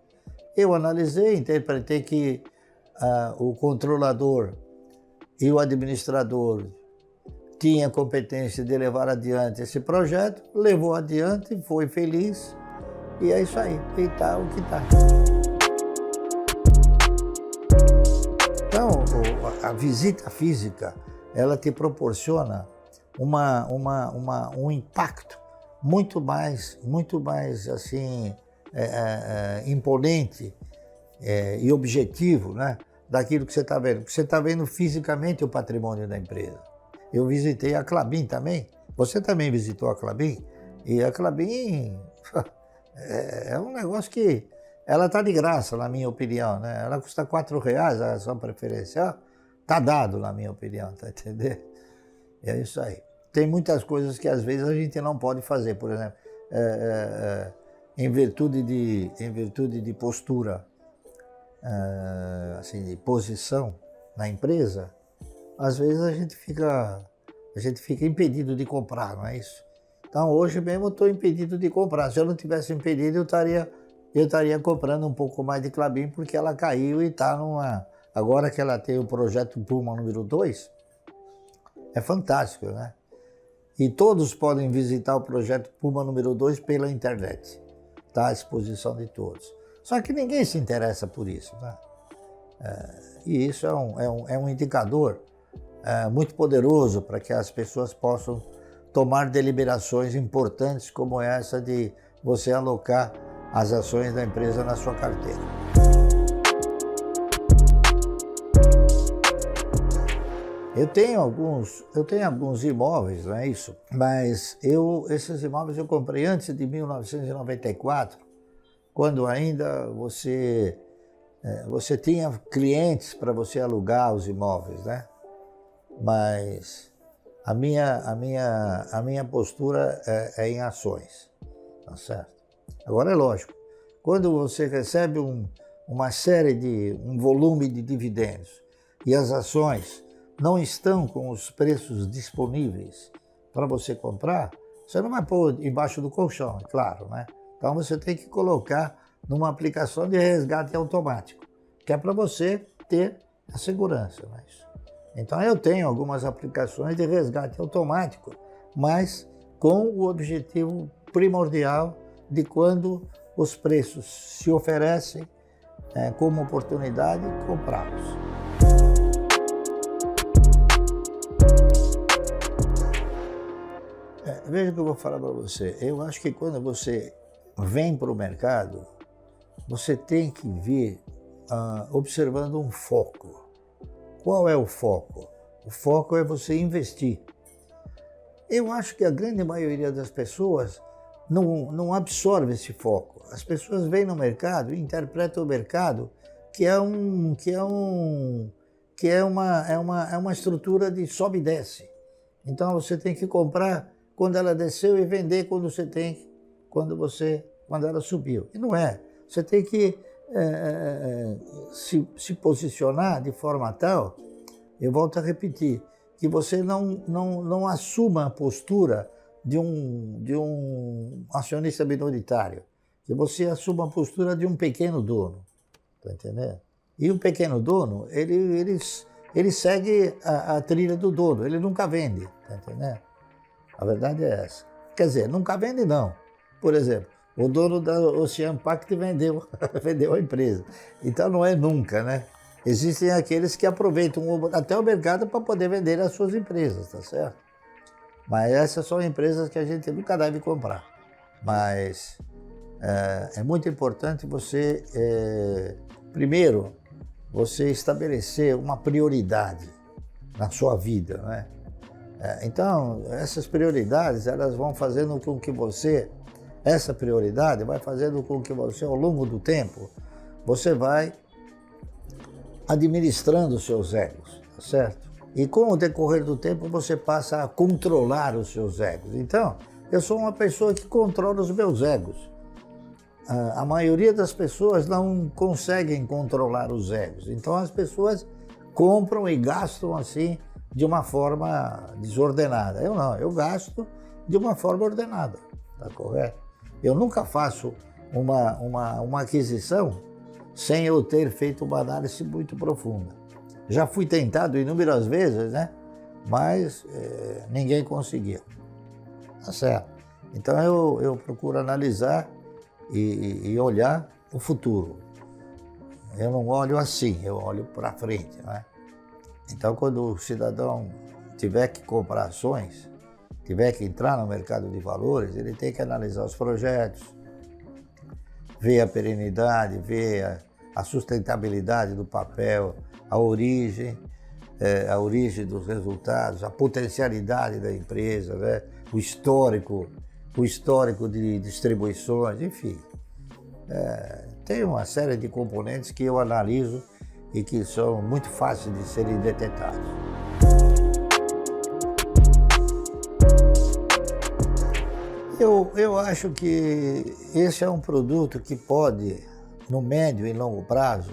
Eu analisei, interpretei que o controlador e o administrador tinha competência de levar adiante esse projeto, levou adiante, foi feliz, e é isso aí, e tá o que tá. Então, a visita física, ela te proporciona um impacto muito mais assim, imponente e objetivo, né, daquilo que você está vendo. Porque você está vendo fisicamente o patrimônio da empresa. Eu visitei a Klabin também. Você também visitou a Klabin? E a Klabin é um negócio que ela está de graça, na minha opinião, né? Ela custa R$4 a ação preferencial. Está dado, na minha opinião, tá entendendo? É isso aí. Tem muitas coisas que às vezes a gente não pode fazer, por exemplo, em virtude de postura, assim, de posição na empresa, às vezes a gente fica impedido de comprar, não é isso? Então hoje mesmo eu estou impedido de comprar. Se eu não tivesse impedido, eu estaria comprando um pouco mais de Klabin, porque ela caiu e está numa... Agora que ela tem o projeto Puma número 2, é fantástico, né? E todos podem visitar o projeto Puma número 2 pela internet. Está à disposição de todos. Só que ninguém se interessa por isso, né? E isso é um indicador muito poderoso para que as pessoas possam tomar deliberações importantes como essa de você alocar as ações da empresa na sua carteira. Eu tenho alguns imóveis, não é isso? Mas esses imóveis eu comprei antes de 1994, quando ainda você tinha clientes para você alugar os imóveis, né? Mas a minha postura é em ações, tá certo? Agora é lógico, quando você recebe um volume de dividendos e as ações não estão com os preços disponíveis para você comprar, você não vai pôr embaixo do colchão, é claro, né? Então você tem que colocar numa aplicação de resgate automático, que é para você ter a segurança, não é isso? Então eu tenho algumas aplicações de resgate automático, mas com o objetivo primordial de quando os preços se oferecem como oportunidade, comprá-los. Veja o que eu vou falar para você. Eu acho que quando você vem para o mercado, você tem que vir observando um foco. Qual é o foco? O foco é você investir. Eu acho que a grande maioria das pessoas não absorve esse foco. As pessoas vêm no mercado e interpretam o mercado que é uma estrutura de sobe e desce. Então você tem que comprar quando ela desceu e vender quando ela subiu. E não é. Você tem que se posicionar de forma tal, eu volto a repetir, que você não assuma a postura de um acionista minoritário, que você assuma a postura de um pequeno dono, tá entendendo? E o pequeno dono, ele segue a trilha do dono, ele nunca vende, tá entendendo? A verdade é essa. Quer dizer, nunca vende não. Por exemplo, o dono da Ocean Pact vendeu a empresa. Então não é nunca, né? Existem aqueles que aproveitam até o mercado para poder vender as suas empresas, tá certo? Mas essas são empresas que a gente nunca deve comprar. Mas é muito importante você, primeiro, você estabelecer uma prioridade na sua vida, né? Então, essas prioridades, elas vão fazendo com que essa prioridade vai fazendo com que você, ao longo do tempo, você vai administrando os seus egos, tá certo? E com o decorrer do tempo, você passa a controlar os seus egos. Então, eu sou uma pessoa que controla os meus egos. A maioria das pessoas não conseguem controlar os egos. Então, as pessoas compram e gastam assim, de uma forma desordenada. Eu não, eu gasto de uma forma ordenada, tá correto? Eu nunca faço uma aquisição sem eu ter feito uma análise muito profunda. Já fui tentado inúmeras vezes, né? Mas ninguém conseguiu, tá certo? Então eu procuro analisar e olhar o futuro. Eu não olho assim, eu olho para frente, né? Então, quando o cidadão tiver que comprar ações, tiver que entrar no mercado de valores, ele tem que analisar os projetos, ver a perenidade, ver a sustentabilidade do papel, a origem dos resultados, a potencialidade da empresa, né? o histórico de distribuições, enfim. Tem uma série de componentes que eu analiso e que são muito fáceis de serem detectados. Eu acho que esse é um produto que pode, no médio e longo prazo,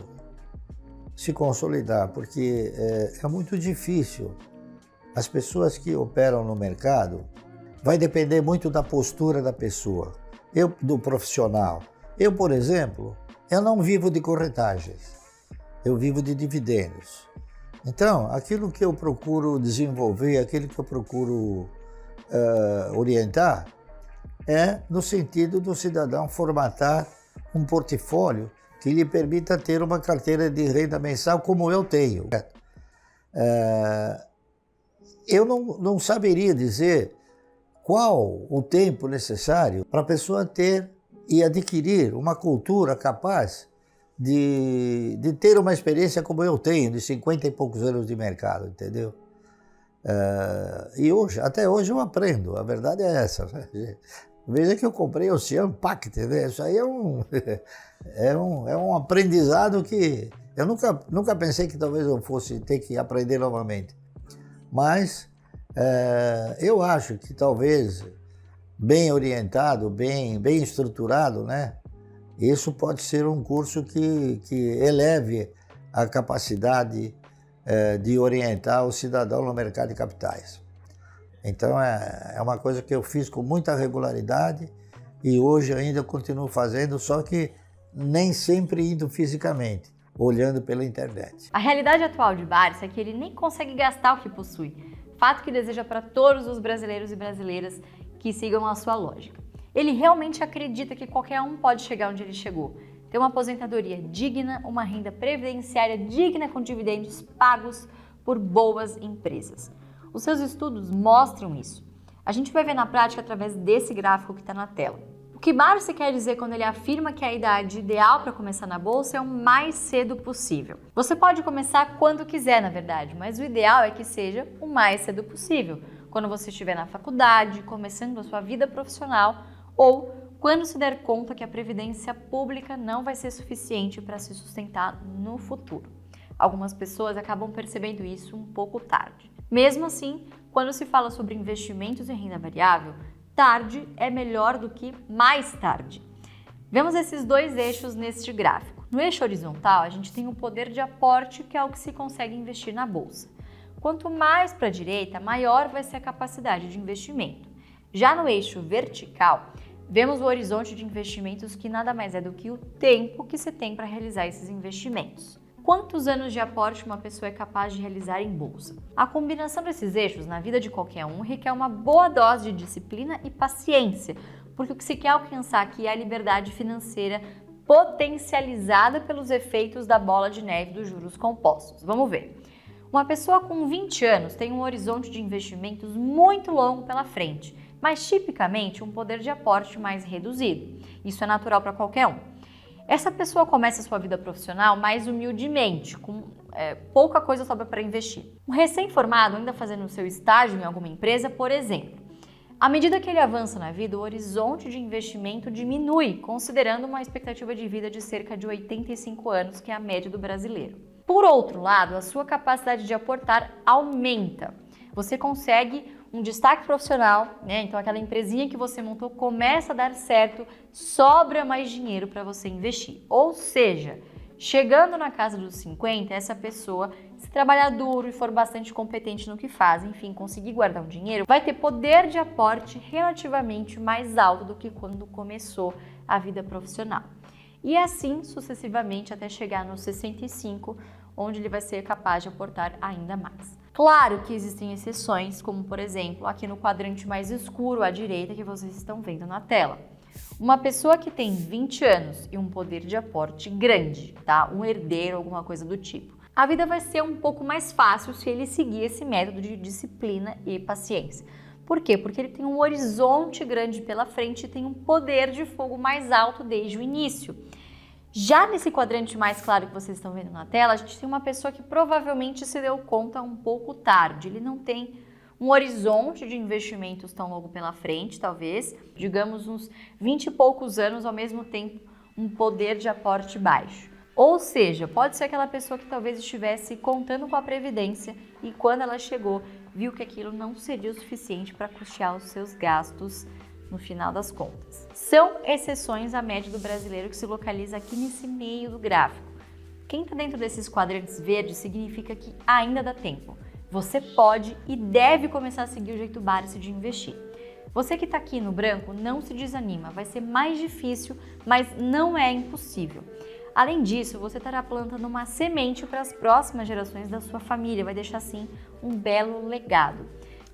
se consolidar, porque é muito difícil. As pessoas que operam no mercado, vai depender muito da postura da pessoa, do profissional. Eu, por exemplo, eu não vivo de corretagens, eu vivo de dividendos. Então, aquilo que eu procuro desenvolver, aquilo que eu procuro orientar, é no sentido do cidadão formatar um portfólio que lhe permita ter uma carteira de renda mensal como eu tenho. Eu não saberia dizer qual o tempo necessário para a pessoa ter e adquirir uma cultura capaz de ter uma experiência como eu tenho, de 50 e poucos anos de mercado, entendeu? E até hoje eu aprendo, a verdade é essa. Veja que eu comprei Ocean Pact, né? Isso aí é um aprendizado que eu nunca pensei que talvez eu fosse ter que aprender novamente. Mas eu acho que talvez bem orientado, bem estruturado, né? Isso pode ser um curso que eleve a capacidade de orientar o cidadão no mercado de capitais. Então é uma coisa que eu fiz com muita regularidade e hoje ainda continuo fazendo, só que nem sempre indo fisicamente, olhando pela internet. A realidade atual de Barsi é que ele nem consegue gastar o que possui, fato que deseja para todos os brasileiros e brasileiras que sigam a sua lógica. Ele realmente acredita que qualquer um pode chegar onde ele chegou, ter uma aposentadoria digna, uma renda previdenciária digna com dividendos pagos por boas empresas. Os seus estudos mostram isso. A gente vai ver na prática através desse gráfico que está na tela. O que Barsi quer dizer quando ele afirma que a idade ideal para começar na bolsa é o mais cedo possível. Você pode começar quando quiser, na verdade, mas o ideal é que seja o mais cedo possível, quando você estiver na faculdade, começando a sua vida profissional ou quando se der conta que a previdência pública não vai ser suficiente para se sustentar no futuro. Algumas pessoas acabam percebendo isso um pouco tarde. Mesmo assim, quando se fala sobre investimentos em renda variável, tarde é melhor do que mais tarde. Vemos esses dois eixos neste gráfico. No eixo horizontal, a gente tem o poder de aporte, que é o que se consegue investir na bolsa. Quanto mais para a direita, maior vai ser a capacidade de investimento. Já no eixo vertical, vemos o horizonte de investimentos, que nada mais é do que o tempo que se tem para realizar esses investimentos. Quantos anos de aporte uma pessoa é capaz de realizar em bolsa? A combinação desses eixos na vida de qualquer um requer uma boa dose de disciplina e paciência, porque o que se quer alcançar aqui é a liberdade financeira potencializada pelos efeitos da bola de neve dos juros compostos. Vamos ver. Uma pessoa com 20 anos tem um horizonte de investimentos muito longo pela frente, mas tipicamente um poder de aporte mais reduzido. Isso é natural para qualquer um. Essa pessoa começa a sua vida profissional mais humildemente, com pouca coisa sobra para investir. Um recém-formado ainda fazendo o seu estágio em alguma empresa, por exemplo. À medida que ele avança na vida, o horizonte de investimento diminui, considerando uma expectativa de vida de cerca de 85 anos, que é a média do brasileiro. Por outro lado, a sua capacidade de aportar aumenta. Você consegue um destaque profissional, né? Então aquela empresinha que você montou começa a dar certo, sobra mais dinheiro para você investir. Ou seja, chegando na casa dos 50, essa pessoa, se trabalhar duro e for bastante competente no que faz, enfim, conseguir guardar um dinheiro, vai ter poder de aporte relativamente mais alto do que quando começou a vida profissional. E assim sucessivamente até chegar nos 65, onde ele vai ser capaz de aportar ainda mais. Claro que existem exceções, como por exemplo, aqui no quadrante mais escuro à direita que vocês estão vendo na tela. Uma pessoa que tem 20 anos e um poder de aporte grande, tá? Um herdeiro, alguma coisa do tipo. A vida vai ser um pouco mais fácil se ele seguir esse método de disciplina e paciência. Por quê? Porque ele tem um horizonte grande pela frente e tem um poder de fogo mais alto desde o início. Já nesse quadrante mais claro que vocês estão vendo na tela, a gente tem uma pessoa que provavelmente se deu conta um pouco tarde. Ele não tem um horizonte de investimentos tão longo pela frente, talvez, digamos uns 20 e poucos anos, ao mesmo tempo um poder de aporte baixo. Ou seja, pode ser aquela pessoa que talvez estivesse contando com a previdência e quando ela chegou, viu que aquilo não seria o suficiente para custear os seus gastos no final das contas. São exceções à média do brasileiro, que se localiza aqui nesse meio do gráfico. Quem está dentro desses quadrantes verdes significa que ainda dá tempo. Você pode e deve começar a seguir o jeito Barsi de investir. Você que está aqui no branco, não se desanima, vai ser mais difícil, mas não é impossível. Além disso, você estará plantando uma semente para as próximas gerações da sua família, vai deixar assim um belo legado.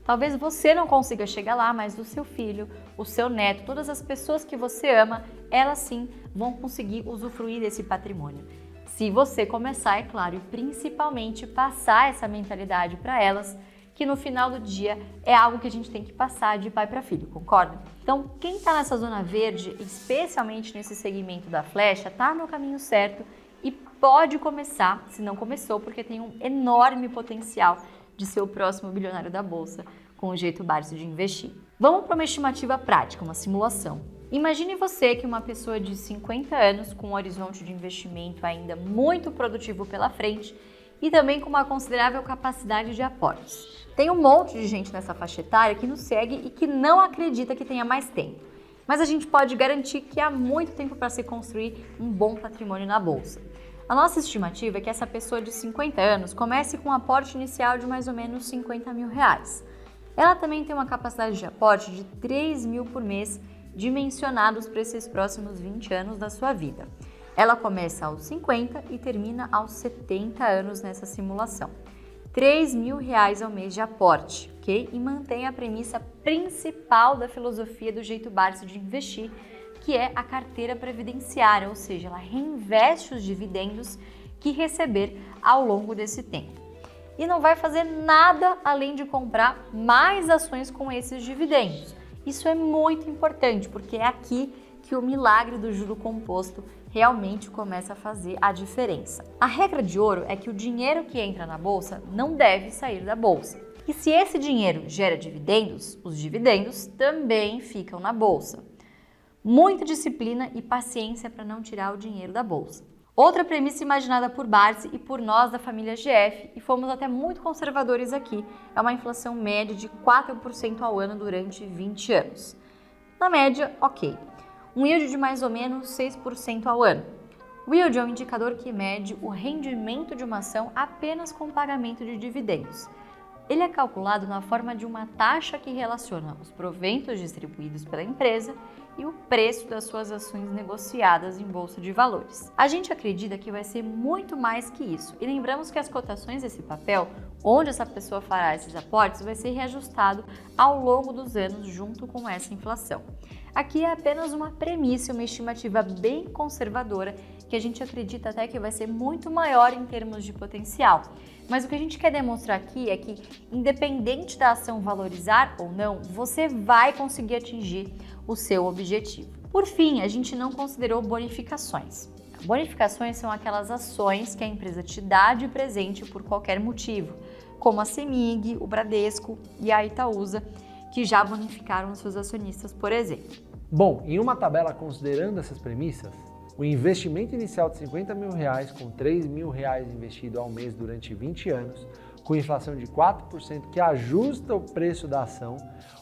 Talvez você não consiga chegar lá, mas o seu filho, o seu neto, todas as pessoas que você ama, elas sim vão conseguir usufruir desse patrimônio. Se você começar, é claro, e principalmente passar essa mentalidade para elas, que no final do dia é algo que a gente tem que passar de pai para filho, concorda? Então, quem está nessa zona verde, especialmente nesse segmento da flecha, está no caminho certo e pode começar, se não começou, porque tem um enorme potencial de ser o próximo bilionário da bolsa com o jeito Barsi de investir. Vamos para uma estimativa prática, uma simulação. Imagine você que uma pessoa de 50 anos com um horizonte de investimento ainda muito produtivo pela frente e também com uma considerável capacidade de aportes. Tem um monte de gente nessa faixa etária que nos segue e que não acredita que tenha mais tempo. Mas a gente pode garantir que há muito tempo para se construir um bom patrimônio na bolsa. A nossa estimativa é que essa pessoa de 50 anos comece com um aporte inicial de mais ou menos R$50 mil. Ela também tem uma capacidade de aporte de 3 mil por mês, dimensionados para esses próximos 20 anos da sua vida. Ela começa aos 50 e termina aos 70 anos nessa simulação. R$3 mil ao mês de aporte, ok? E mantém a premissa principal da filosofia do jeito Barsi de investir, que é a carteira previdenciária, ou seja, ela reinveste os dividendos que receber ao longo desse tempo. E não vai fazer nada além de comprar mais ações com esses dividendos. Isso é muito importante, porque é aqui que o milagre do juro composto realmente começa a fazer a diferença. A regra de ouro é que o dinheiro que entra na bolsa não deve sair da bolsa. E se esse dinheiro gera dividendos, os dividendos também ficam na bolsa. Muita disciplina e paciência para não tirar o dinheiro da bolsa. Outra premissa imaginada por Barsi e por nós da família GF, e fomos até muito conservadores aqui, é uma inflação média de 4% ao ano durante 20 anos. Na média, ok. Um yield de mais ou menos 6% ao ano. O yield é um indicador que mede o rendimento de uma ação apenas com o pagamento de dividendos. Ele é calculado na forma de uma taxa que relaciona os proventos distribuídos pela empresa e o preço das suas ações negociadas em bolsa de valores. A gente acredita que vai ser muito mais que isso, e lembramos que as cotações desse papel, onde essa pessoa fará esses aportes, vai ser reajustado ao longo dos anos junto com essa inflação. Aqui é apenas uma premissa, uma estimativa bem conservadora, que a gente acredita até que vai ser muito maior em termos de potencial. Mas o que a gente quer demonstrar aqui é que, independente da ação valorizar ou não, você vai conseguir atingir o seu objetivo. Por fim, a gente não considerou bonificações. Bonificações são aquelas ações que a empresa te dá de presente por qualquer motivo, como a CEMIG, o Bradesco e a Itaúsa, que já bonificaram os seus acionistas, por exemplo. Bom, em uma tabela considerando essas premissas, o investimento inicial de R$50 mil com R$3 mil investido ao mês durante 20 anos, com inflação de 4% que ajusta o preço da ação,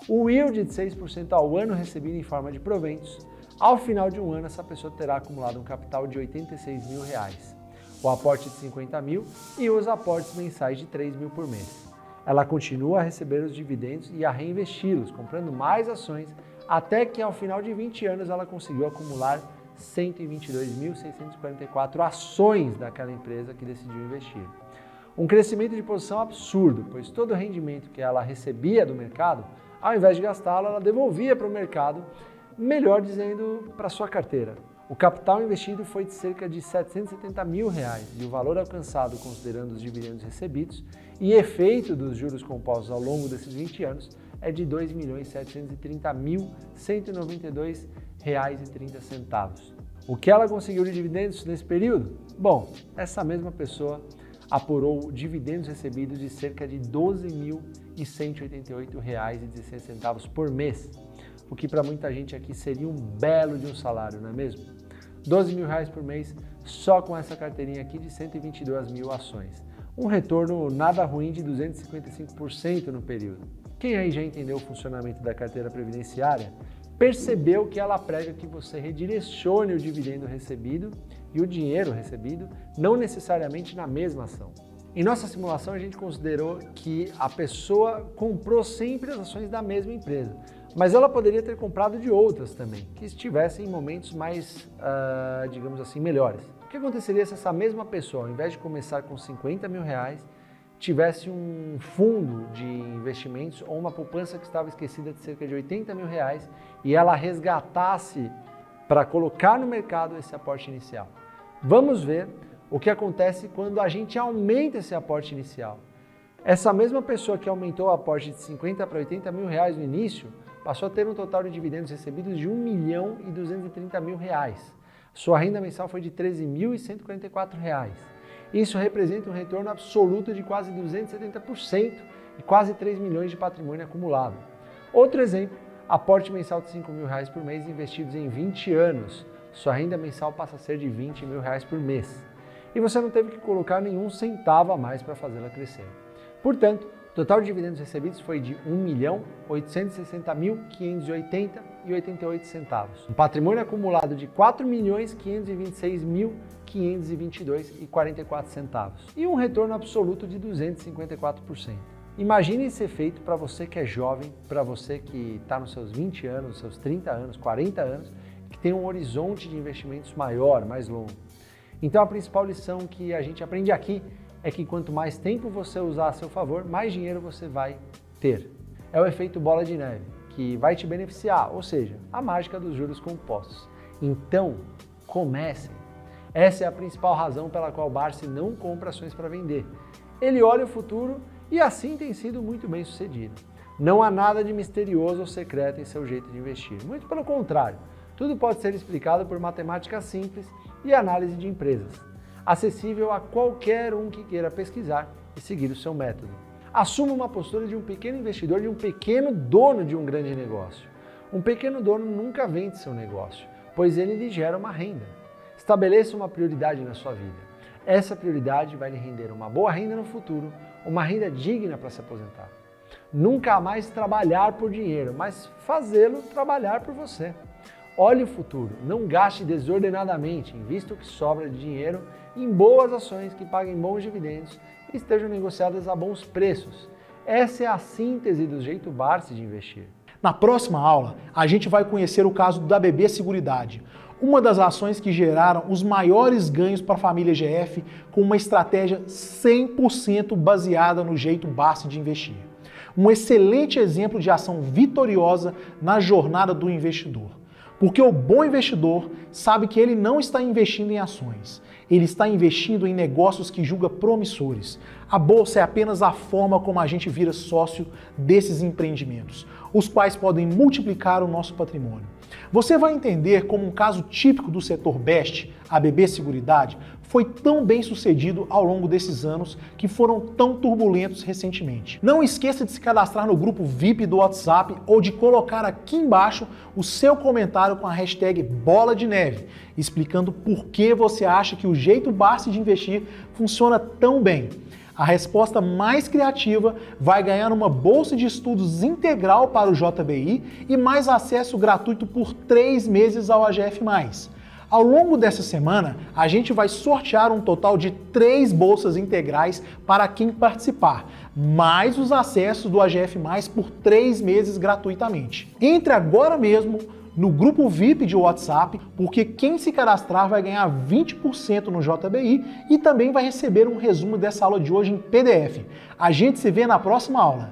o yield de 6% ao ano recebido em forma de proventos, ao final de um ano essa pessoa terá acumulado um capital de R$86 mil, o aporte de 50 mil e os aportes mensais de 3 mil por mês. Ela continua a receber os dividendos e a reinvesti-los, comprando mais ações, até que ao final de 20 anos ela conseguiu acumular 122.644 ações daquela empresa que decidiu investir. Um crescimento de posição absurdo, pois todo o rendimento que ela recebia do mercado, ao invés de gastá-lo, ela devolvia para o mercado, melhor dizendo, para sua carteira. O capital investido foi de cerca de R$770 mil e o valor alcançado considerando os dividendos recebidos e efeito dos juros compostos ao longo desses 20 anos é de R$ 2.730.192,30. O que ela conseguiu de dividendos nesse período? Bom, essa mesma pessoa apurou dividendos recebidos de cerca de R$ 12.188,16 por mês, o que para muita gente aqui seria um belo de um salário, não é mesmo? R$12 mil por mês só com essa carteirinha aqui de 122 mil ações. Um retorno nada ruim de 255% no período. Quem aí já entendeu o funcionamento da carteira previdenciária, percebeu que ela prega que você redirecione o dividendo recebido e o dinheiro recebido não necessariamente na mesma ação. Em nossa simulação, a gente considerou que a pessoa comprou sempre as ações da mesma empresa, mas ela poderia ter comprado de outras também, que estivessem em momentos mais, digamos assim, melhores. O que aconteceria se essa mesma pessoa, ao invés de começar com 50 mil reais, tivesse um fundo de investimentos ou uma poupança que estava esquecida de cerca de 80 mil reais e ela resgatasse para colocar no mercado esse aporte inicial? Vamos ver o que acontece quando a gente aumenta esse aporte inicial. Essa mesma pessoa que aumentou o aporte de 50 para 80 mil reais no início, passou a ter um total de dividendos recebidos de R$ 1.230.000. Sua renda mensal foi de R$ 13.144. Isso representa um retorno absoluto de quase 270% e quase 3 milhões de patrimônio acumulado. Outro exemplo, aporte mensal de R$ 5 mil por mês investidos em 20 anos. Sua renda mensal passa a ser de R$ 20 mil por mês. E você não teve que colocar nenhum centavo a mais para fazê-la crescer. Portanto, o total de dividendos recebidos foi de R$ 1.860.580,88. Um patrimônio acumulado de R$ 4.526.522,44. E um retorno absoluto de 254%. Imagine esse efeito para você que é jovem, para você que está nos seus 20 anos, seus 30 anos, 40 anos, que tem um horizonte de investimentos maior, mais longo. Então a principal lição que a gente aprende aqui é que quanto mais tempo você usar a seu favor, mais dinheiro você vai ter. É o efeito bola de neve, que vai te beneficiar, ou seja, a mágica dos juros compostos. Então, comecem. Essa é a principal razão pela qual Barsi não compra ações para vender. Ele olha o futuro e assim tem sido muito bem sucedido. Não há nada de misterioso ou secreto em seu jeito de investir. Muito pelo contrário, tudo pode ser explicado por matemática simples e análise de empresas, acessível a qualquer um que queira pesquisar e seguir o seu método. Assuma uma postura de um pequeno investidor, de um pequeno dono de um grande negócio. Um pequeno dono nunca vende seu negócio, pois ele lhe gera uma renda. Estabeleça uma prioridade na sua vida. Essa prioridade vai lhe render uma boa renda no futuro, uma renda digna para se aposentar. Nunca mais trabalhar por dinheiro, mas fazê-lo trabalhar por você. Olhe o futuro, não gaste desordenadamente, invista o que sobra de dinheiro em boas ações que paguem bons dividendos e estejam negociadas a bons preços. Essa é a síntese do jeito Barsi de investir. Na próxima aula, a gente vai conhecer o caso da BB Seguridade, uma das ações que geraram os maiores ganhos para a família GF com uma estratégia 100% baseada no jeito Barsi de investir. Um excelente exemplo de ação vitoriosa na jornada do investidor. Porque o bom investidor sabe que ele não está investindo em ações, ele está investindo em negócios que julga promissores. A bolsa é apenas a forma como a gente vira sócio desses empreendimentos, os quais podem multiplicar o nosso patrimônio. Você vai entender como um caso típico do setor Best, a BB Seguridade, foi tão bem sucedido ao longo desses anos que foram tão turbulentos recentemente. Não esqueça de se cadastrar no grupo VIP do WhatsApp ou de colocar aqui embaixo o seu comentário com a hashtag Bola de Neve, explicando por que você acha que o jeito Barsi de investir funciona tão bem. A resposta mais criativa vai ganhar uma bolsa de estudos integral para o JBI e mais acesso gratuito por 3 meses ao AGF+. Ao longo dessa semana, a gente vai sortear um total de 3 bolsas integrais para quem participar, mais os acessos do AGF+, por 3 meses gratuitamente. Entre agora mesmo no grupo VIP de WhatsApp, porque quem se cadastrar vai ganhar 20% no JBI e também vai receber um resumo dessa aula de hoje em PDF. A gente se vê na próxima aula.